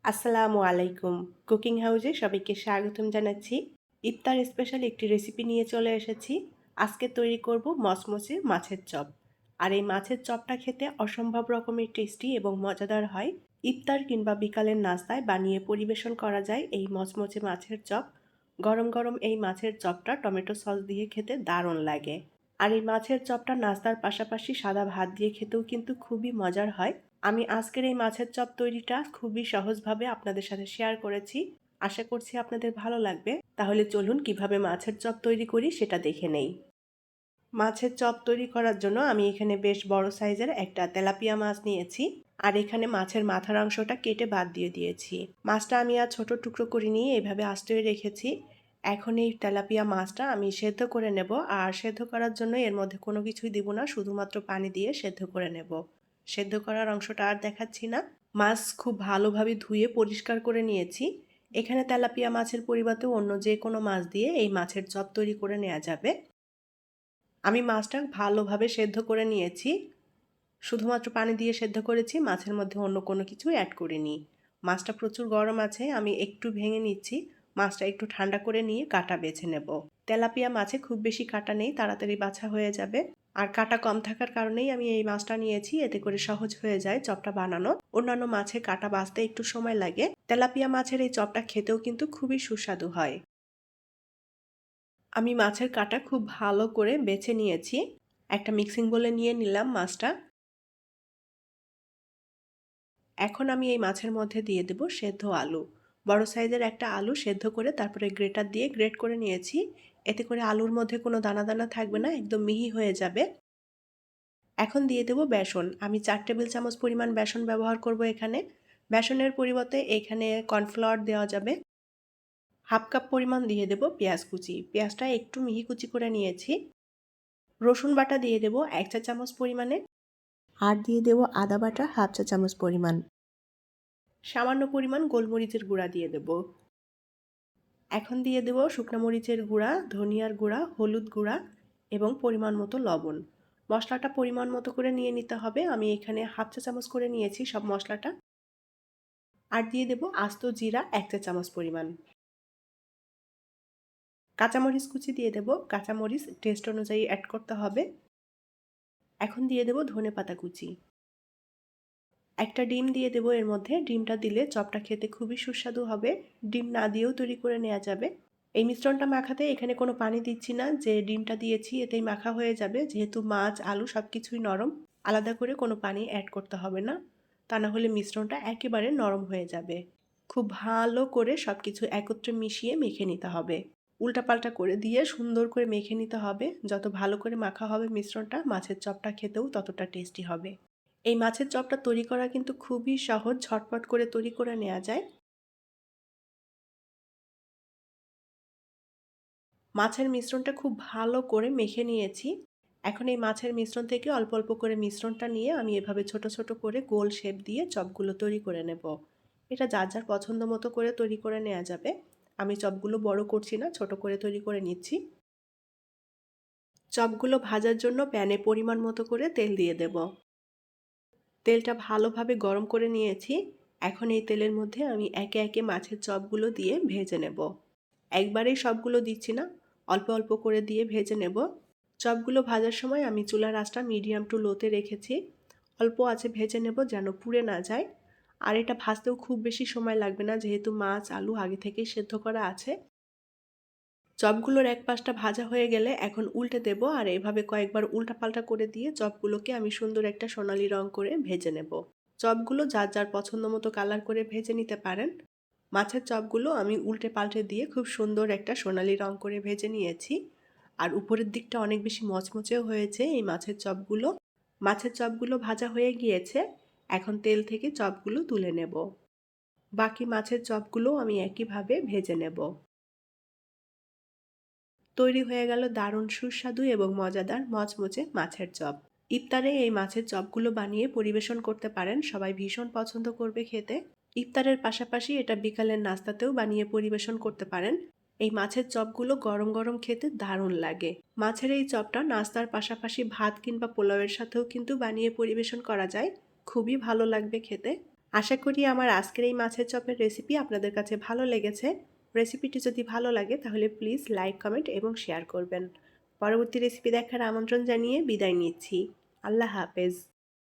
আসসালামু আলাইকুম। কুকিং হাউজে সবাইকে স্বাগতম জানাচ্ছি। ইফতার স্পেশাল একটি রেসিপি নিয়ে চলে এসেছি। আজকে তৈরি করব মচমচে মাছের চপ। আর এই মাছের চপটা খেতে অসম্ভব রকমের টেস্টি এবং মজাদার হয়। ইফতার কিংবা বিকালের নাস্তায় বানিয়ে পরিবেশন করা যায় এই মচমচে মাছের চপ। গরম গরম এই মাছের চপটা টমেটো সস দিয়ে খেতে দারুণ লাগে। আর এই মাছের চপটা নাস্তার পাশাপাশি সাদা ভাত দিয়ে খেতেও কিন্তু খুবই মজার হয়। আমি আজকের এই মাছের চপ তৈরিটা খুবই সহজভাবে আপনাদের সাথে শেয়ার করেছি। আশা করছি আপনাদের ভালো লাগবে। তাহলে চলুন কিভাবে মাছের চপ তৈরি করি সেটা দেখে নেই। মাছের চপ তৈরি করার জন্য আমি এখানে বেশ বড় সাইজের একটা তেলাপিয়া মাছ নিয়েছি। আর এখানে মাছের মাথার অংশটা কেটে বাদ দিয়ে দিয়েছি। মাছটা আমি আর ছোট টুকরো করে নিয়ে এইভাবে আস্তে রেখেছি। এখন এই তেলাপিয়া মাছটা আমি সেদ্ধ করে নেব। আর সেদ্ধ করার জন্য এর মধ্যে কোনো কিছুই দিব না, শুধুমাত্র পানি দিয়ে সেদ্ধ করে নেব। সেদ্ধ করার অংশটা আর দেখাচ্ছি না। মাছ খুব ভালোভাবে ধুয়ে পরিষ্কার করে নিয়েছি। এখানে তেলাপিয়া মাছের পরিবর্তে অন্য যে কোনো মাছ দিয়ে এই মাছের চপ তৈরি করে নেওয়া যাবে। আমি মাছটা ভালোভাবে সেদ্ধ করে নিয়েছি। শুধুমাত্র পানি দিয়ে সেদ্ধ করেছি, মাছের মধ্যে অন্য কোনো কিছু অ্যাড করিনি। মাছটা প্রচুর গরম আছে, আমি একটু ভেঙে নিচ্ছি। মাছটা একটু ঠান্ডা করে নিয়ে কাটা বেছে নেব। তেলাপিয়া মাছে খুব বেশি কাটা নেই, তাড়াতাড়ি বাছা হয়ে যাবে। আর কাটা কম থাকার কারণেই আমি এই মাছটা নিয়েছি, এতে করে সহজ হয়ে যায় চপটা বানানো। অন্যান্য মাছে কাটা বাছতে একটু সময় লাগে। তেলাপিয়া মাছের এই চপটা খেতেও কিন্তু খুবই সুস্বাদু হয়। আমি মাছের কাটা খুব ভালো করে বেছে নিয়েছি। একটা মিক্সিং বোলে নিয়ে নিলাম মাছটা। এখন আমি এই মাছের মধ্যে দিয়ে দেব সেদ্ধ আলু। বড় সাইজের একটা আলু সেদ্ধ করে তারপরে গ্রেটার দিয়ে গ্রেট করে নিয়েছি। এতে করে আলুর মধ্যে কোনো দানা দানা থাকবে না, একদম মিহি হয়ে যাবে। এখন দিয়ে দেব বেসন। আমি 4 টেবিল চামচ পরিমাণ বেসন ব্যবহার করব এখানে। বেসনের পরিবর্তে এখানে কর্নফ্লাওয়ার দেওয়া যাবে। হাফ কাপ পরিমাণ দিয়ে দেব পেঁয়াজ কুচি। পেঁয়াজটা একটু মিহি কুচি করে নিয়েছি। রসুন বাটা দিয়ে দেব 1 চা চামচ পরিমাণে। আর দিয়ে দেব আদা বাটা হাফ চা চামচ পরিমাণ। সামান্য পরিমাণ গোলমরিচের গুঁড়া দিয়ে দেব। এখন দিয়ে দেব শুকনো মরিচের গুঁড়া, ধনিয়ার গুঁড়া, হলুদ গুঁড়া এবং পরিমাণ মতো লবণ। মশলাটা পরিমাণ মতো করে নিয়ে নিতে হবে। আমি এখানে হাফ চা চামচ করে নিয়েছি সব মশলাটা। আর দিয়ে দেব আস্ত জিরা 1 চা চামচ পরিমাণ। কাঁচামরিচ কুচি দিয়ে দেব। কাঁচামরিচ টেস্ট অনুযায়ী অ্যাড করতে হবে। এখন দিয়ে দেব ধনেপাতা কুচি। একটা ডিম দিয়ে দেব এর মধ্যে। ডিমটা দিলে চপটা খেতে খুবই সুস্বাদু হবে। ডিম না দিয়েও তৈরি করে নেওয়া যাবে। এই মিশ্রণটা মাখাতে এখানে কোনো পানি দিচ্ছি না, যে ডিমটা দিয়েছি এতেই মাখা হয়ে যাবে। যেহেতু মাছ আলু সব কিছুই নরম, আলাদা করে কোনো পানি অ্যাড করতে হবে না। তা না হলে মিশ্রণটা একেবারে নরম হয়ে যাবে। খুব ভালো করে সব কিছু একত্রে মিশিয়ে মেখে নিতে হবে। উল্টাপাল্টা করে দিয়ে সুন্দর করে মেখে নিতে হবে। যত ভালো করে মাখা হবে মিশ্রণটা, মাছের চপটা খেতেও ততটা টেস্টি হবে। এই মাছের চপটা তৈরি করা কিন্তু খুবই সহজ, ঝটপট করে তৈরি করে নেওয়া যায়। মাছের মিশ্রণটা খুব ভালো করে মেখে নিয়েছি। এখন এই মাছের মিশ্রণ থেকে অল্প অল্প করে মিশ্রণটা নিয়ে আমি এভাবে ছোট ছোট করে গোল শেপ দিয়ে চপগুলো তৈরি করে নেব। এটা যার যার পছন্দ মতো করে তৈরি করে নেওয়া যাবে। আমি চপগুলো বড় করছি না, ছোট করে তৈরি করে নিচ্ছি। চপগুলো ভাজার জন্য প্যানে পরিমাণ মতো করে তেল দিয়ে দেব। তেলটা ভালোভাবে গরম করে নিয়েছি। এখন এই তেলের মধ্যে আমি একে একে মাছের চপগুলো দিয়ে ভেজে নেব। একবারেই সবগুলো দিচ্ছি না, অল্প অল্প করে দিয়ে ভেজে নেব। চপগুলো ভাজার সময় আমি চুলার আঁচটা মিডিয়াম টু লোতে রেখেছি। অল্প আঁচে ভেজে নেব যেন পুড়ে না যায়। আর এটা ভাজতেও খুব বেশি সময় লাগবে না, যেহেতু মাছ আলু আগে থেকেই সেদ্ধ করা আছে। চপগুলোর এক পাশটা ভাজা হয়ে গেলে এখন উল্টে দেব। আর এভাবে কয়েকবার উল্টাপাল্টা করে দিয়ে চপগুলোকে আমি সুন্দর একটা সোনালি রং করে ভেজে নেব। চপগুলো যার যার পছন্দ মতো কালার করে ভেজে নিতে পারেন। মাছের চপগুলো আমি উল্টে পাল্টে দিয়ে খুব সুন্দর একটা সোনালি রং করে ভেজে নিয়েছি। আর উপরের দিকটা অনেক বেশি মচমচেও হয়েছে এই মাছের চপগুলো। মাছের চপগুলো ভাজা হয়ে গিয়েছে। এখন তেল থেকে চপগুলো তুলে নেব। বাকি মাছের চপগুলো আমি একইভাবে ভেজে নেব। তৈরি হয়ে গেল দারুণ সুস্বাদু এবং মজাদার মচমচে মাছের চপ। ইফতারে এই মাছের চপগুলো বানিয়ে পরিবেশন করতে পারেন, সবাই ভীষণ পছন্দ করবে খেতে। ইফতারের পাশাপাশি এটা বিকালের নাস্তাতেও বানিয়ে পরিবেশন করতে পারেন। এই মাছের চপগুলো গরম গরম খেতে দারুণ লাগে। মাছের এই চপটা নাস্তার পাশাপাশি ভাত কিংবা পোলাওয়ের সাথেও কিন্তু বানিয়ে পরিবেশন করা যায়। খুবই ভালো লাগবে খেতে। আশা করি আমার আজকের এই মাছের চপের রেসিপি আপনাদের কাছে ভালো লেগেছে। রেসিপিটি যদি ভালো লাগে তাহলে প্লিজ লাইক, কমেন্ট এবং শেয়ার করবেন। পরবর্তী রেসিপি দেখার আমন্ত্রণ জানিয়ে বিদায় নিচ্ছি। আল্লাহ হাফেজ।